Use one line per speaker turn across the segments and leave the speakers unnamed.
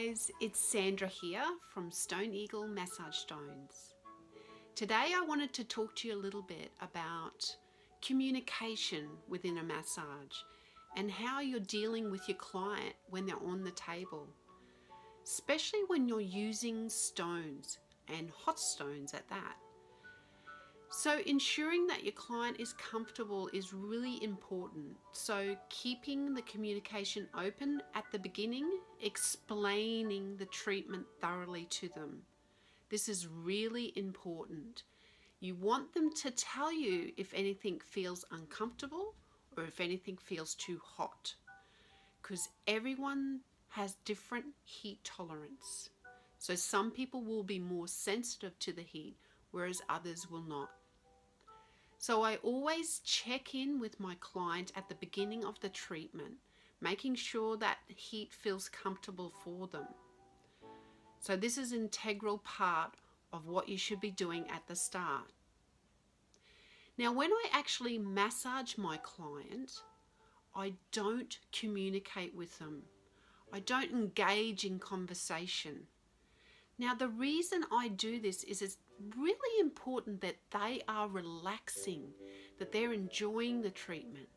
guys, it's Sandra here from Stone Eagle Massage Stones. Today I wanted to talk to you a little bit about communication within a massage and how you're dealing with your client when they're on the table, especially when you're using stones and hot stones at that. So ensuring that your client is comfortable is really important. So keeping the communication open at the beginning, explaining the treatment thoroughly to them. This is really important. You want them to tell you if anything feels uncomfortable or if anything feels too hot, because everyone has different heat tolerance. So some people will be more sensitive to the heat, whereas others will not. So I always check in with my client at the beginning of the treatment, making sure that heat feels comfortable for them. So this is an integral part of what you should be doing at the start. Now, when I actually massage my client, I don't communicate with them. I don't engage in conversation. Now, the reason I do this is it's really important that they are relaxing, that they're enjoying the treatment,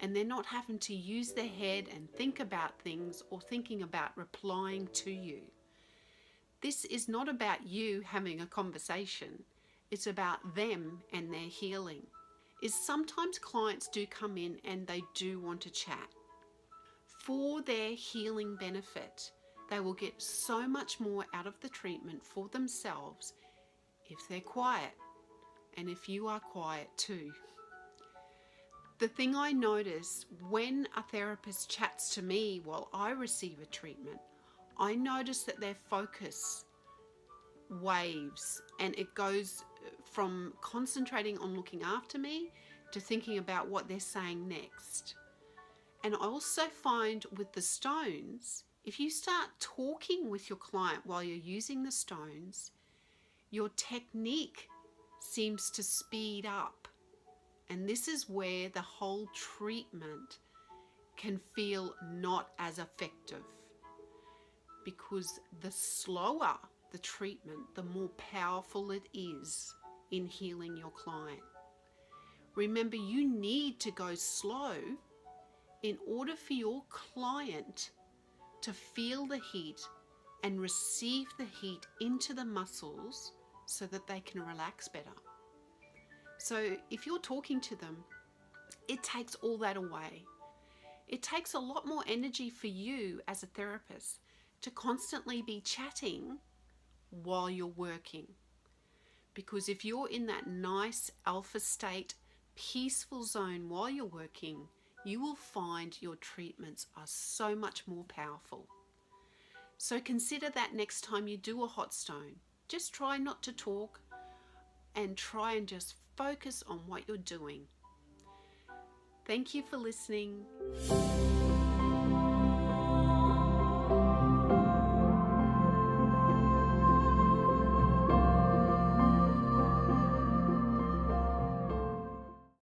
and they're not having to use their head and think about things or thinking about replying to you. This is not about you having a conversation. It's about them and their healing. Sometimes clients do come in and they do want to chat. For their healing benefit, they will get so much more out of the treatment for themselves if they're quiet, and if you are quiet too. The thing I notice when a therapist chats to me while I receive a treatment, I notice that their focus waves and it goes from concentrating on looking after me to thinking about what they're saying next. And I also find with the stones, if you start talking with your client while you're using the stones, your technique seems to speed up. And this is where the whole treatment can feel not as effective. Because the slower the treatment, the more powerful it is in healing your client. Remember, you need to go slow in order for your client to feel the heat and receive the heat into the muscles so that they can relax better. So if you're talking to them, it takes all that away. It takes a lot more energy for you as a therapist to constantly be chatting while you're working. Because if you're in that nice alpha state, peaceful zone while you're working, you will find your treatments are so much more powerful. So consider that next time you do a hot stone. Just try not to talk and try and just focus on what you're doing. Thank you for listening.